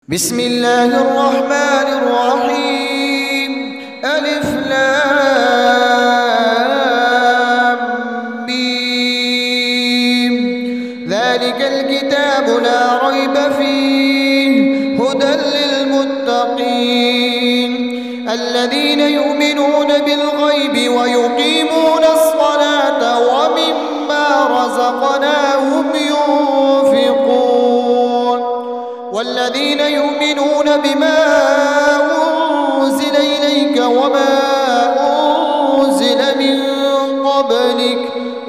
بسم الله الرحمن الرحيم. ألف لام ميم. ذلك الكتاب لا ريب فيه هدى للمتقين الذين يؤمنون بالغيب ويقيمون الصلاة ومما رزقناهم ينفقون والذين يؤمنون بما أنزل إليك وما أنزل من قبلك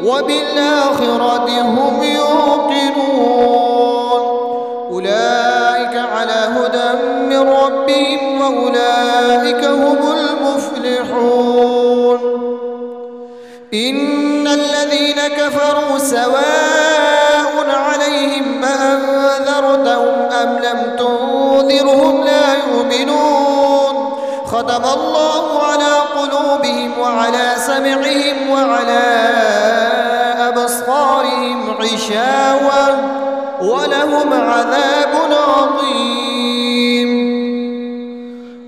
وبالآخرة هم يوقنون أولئك على هدى من ربهم وأولئك هم المفلحون. إن الذين كفروا سواء عليهم أأنذرتهم أم لم تنذرهم لا يؤمنون ختم الله على قلوبهم وعلى سمعهم وعلى أبصارهم غشاوة ولهم عذاب عظيم.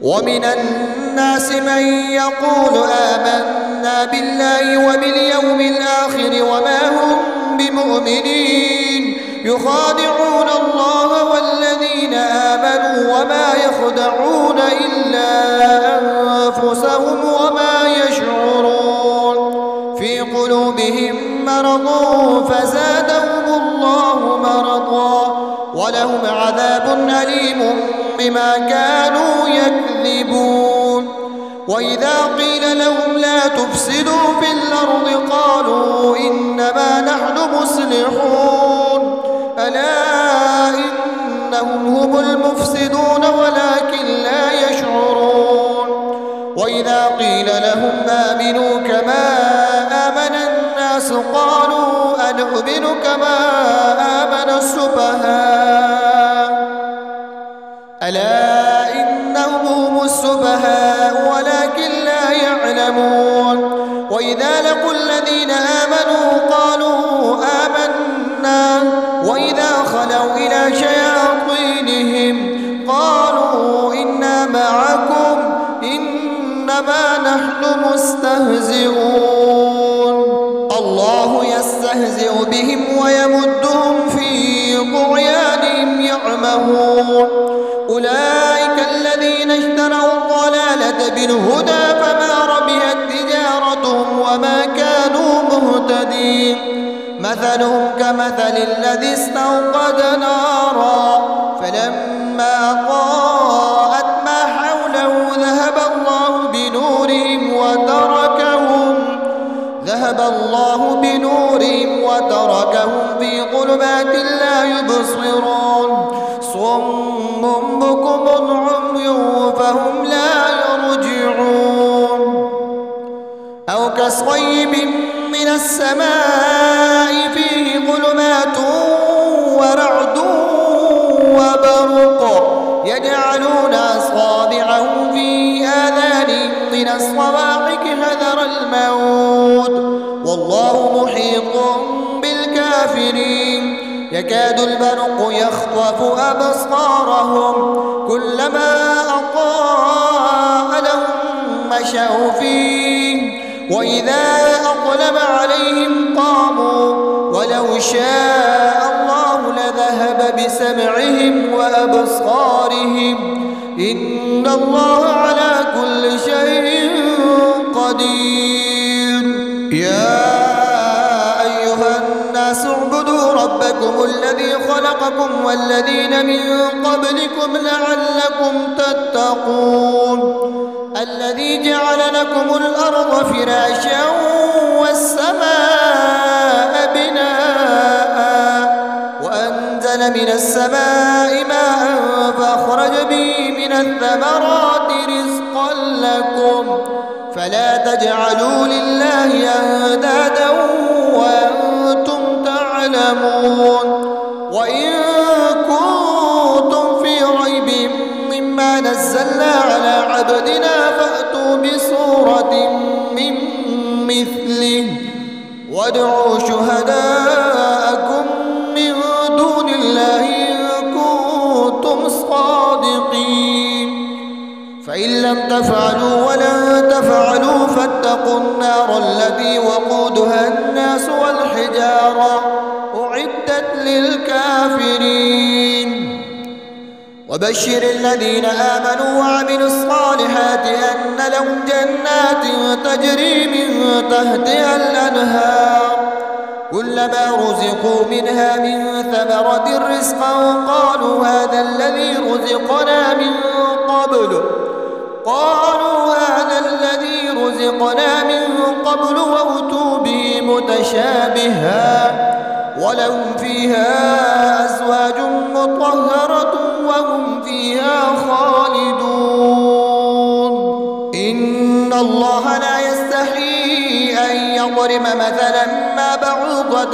ومن الناس من يقول آمنا بالله وباليوم الآخر وما هم بمؤمنين يخادعون الله والذين آمنوا وما يخدعون إلا أنفسهم وما يشعرون في قلوبهم مرض فزادهم الله مرضا ولهم عذاب أليم بما كانوا يكذبون. وإذا قيل لهم لا تفسدوا في الأرض قالوا إنما نحن مصلحون ألا إنهم هم المفسدون ولكن لا يشعرون. وإذا قيل لهم آمنوا كما آمن الناس قالوا أنؤمن كما آمن السفهاء ألا إنهم هم السفهاء ولكن لا يعلمون. وإذا لقوا الذين آمنوا قالوا آمنا وإذا خلوا إلى شياطينهم قالوا إنا معكم إنما نحن مستهزئون الله يستهزئ بهم ويمدهم في طغيانهم يعمهون. أولئك الذين اشتروا الضلالة بالهدى فما ربحت تجارتهم وما كانوا مهتدين. مثلهم كمثل الذي استوقد نارا فلما أضاءت ما حوله ذهب الله بنورهم وتركهم في ظلمات لا يبصرون صم بكم عمي فهم لا يرجعون. أو كصيب من السماء فيه ظلمات ورعد وبرق يجعلون أصابعهم في آذانهم من الصواعق حذر الموت والله محيط بالكافرين. يكاد البرق يخطف أبصارهم كلما أضاء لهم مشوا فيه وإذا أظلم عليهم قاموا ولو شاء الله لذهب بسمعهم وأبصارهم إن الله على كل شيء قدير. يا أيها الناس اعبدوا ربكم الذي خلقكم والذين من قبلكم لعلكم تتقون الذي جعل لكم الأرض فراشا والسماء بناء وأنزل من السماء ماء فأخرج به من الثمرات رزقا لكم فلا تجعلوا لله أندادا وأنتم تعلمون. وإن كنتم في ريب مما نزلنا على عبدنا فأتوا بسورة من مثله وادعوا شهداءكم من دون الله إن كنتم صادقين. فإن لم تفعلوا ولن تفعلوا فاتقوا النار التي وقودها الناس والحجارة أعدت للكافرين وبشر الذين آمنوا وعملوا الصالحات أن لهم جنات تجري من تحتها الأنهار كلما رزقوا منها من ثمرة رزقا قالوا هذا الذي رزقنا من قبل وأتوا به متشابها ولهم فيها أزواج مطهرة وهم فيها خالدون إن الله لا يستحيي أن يضرب مثلا ما بعوضة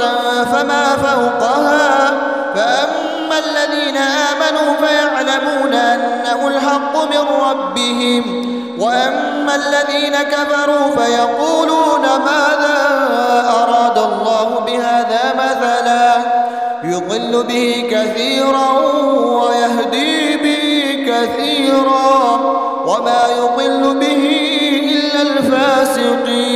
فما فوقها فأما الذين آمنوا فيعلمون أنه الحق من ربهم وأما الذين كفروا فيقولون ماذا أراد الله بهذا مثلا يضل به كثيرا ويهدي به كثيرا وما يضل به إلا الفاسقين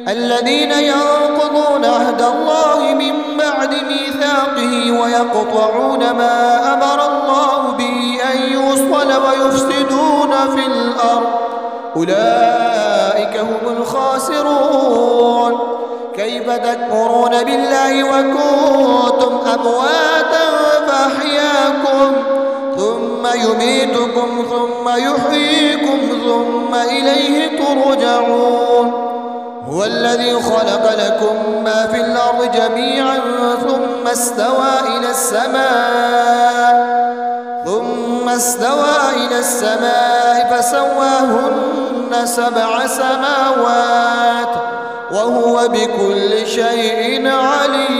الذين ينقضون عهد الله من بعد ميثاقه ويقطعون ما أمر الله به أن يوصل ويفسدون في الأرض أولئك هم الخاسرون كيف تكفرون بالله وكنتم أمواتا فأحياكم ثم يميتكم ثم يحييكم ثم إليه ترجعون هو الذي خلق لكم ما في الأرض جميعا ثم استوى إلى السماء فسواهن 7 سماوات وهو بكل شيء عليم